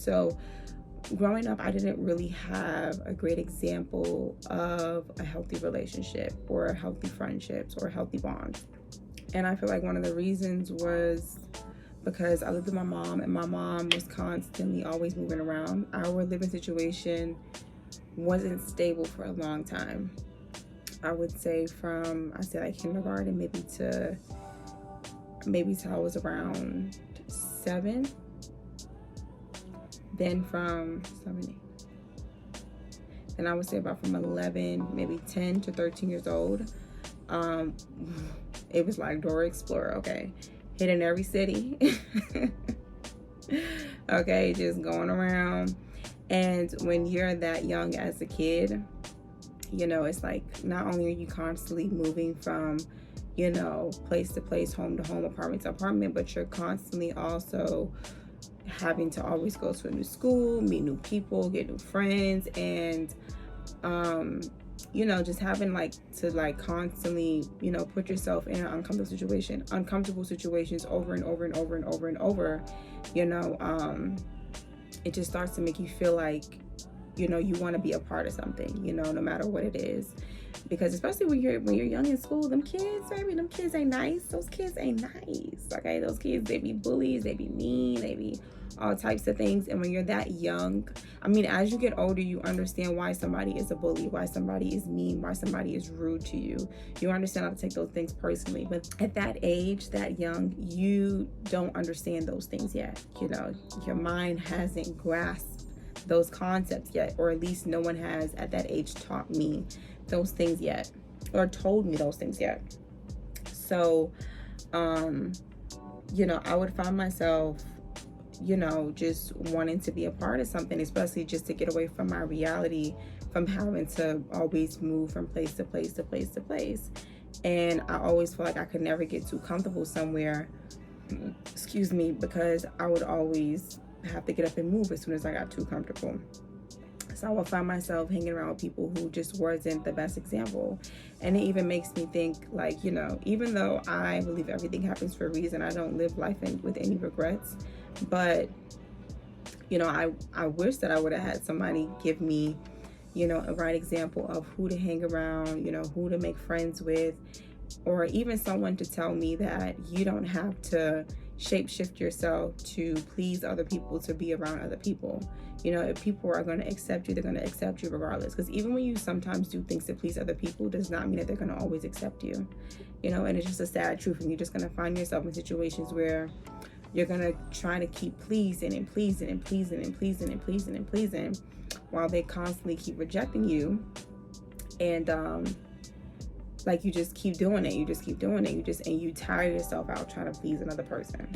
So growing up, I didn't really have a great example of a healthy relationship or healthy friendships or healthy bonds. And I feel like one of the reasons was because I lived with my mom, and my mom was constantly always moving around. Our living situation wasn't stable for a long time. I would say I say like kindergarten maybe till I was around 7. Then from 7, 8. Then I would say about from 11, maybe 10 to 13 years old. It was like Dora Explorer, okay? Hitting every city. Okay, just going around. And when you're that young as a kid, it's like not only are you constantly moving from, place to place, home to home, apartment to apartment, but you're constantly also having to always go to a new school, meet new people, get new friends, and just having to constantly, put yourself in an uncomfortable situations over and over and over and over and over. It just starts to make you feel like, you want to be a part of something, no matter what it is. Because especially when you're young in school, them kids ain't nice. Those kids ain't nice. Okay, those kids, they be bullies, they be mean, they be all types of things. And when you're that young, as you get older, you understand why somebody is a bully, why somebody is mean, why somebody is rude to you. You understand how to take those things personally. But at that age, that young, you don't understand those things yet. Your mind hasn't grasped those concepts yet, or at least no one has at that age taught me those things yet, or told me those things yet. So I would find myself just wanting to be a part of something, especially just to get away from my reality, from having to always move from place to place to place to place. And I always feel like I could never get too comfortable somewhere, because I would always have to get up and move as soon as I got too comfortable. So I would find myself hanging around with people who just wasn't the best example. And it even makes me think, even though I believe everything happens for a reason, I don't live life with any regrets. But, I wish that I would have had somebody give me, a right example of who to hang around, who to make friends with, or even someone to tell me that you don't have to shape-shift yourself to please other people, to be around other people. If people are going to accept you, they're going to accept you regardless. Because even when you sometimes do things to please other people, does not mean that they're going to always accept you. And it's just a sad truth. And you're just going to find yourself in situations where you're going to try to keep pleasing and pleasing and pleasing and pleasing and pleasing and pleasing while they constantly keep rejecting you. And you just keep doing it. You just keep doing it. And you tire yourself out trying to please another person.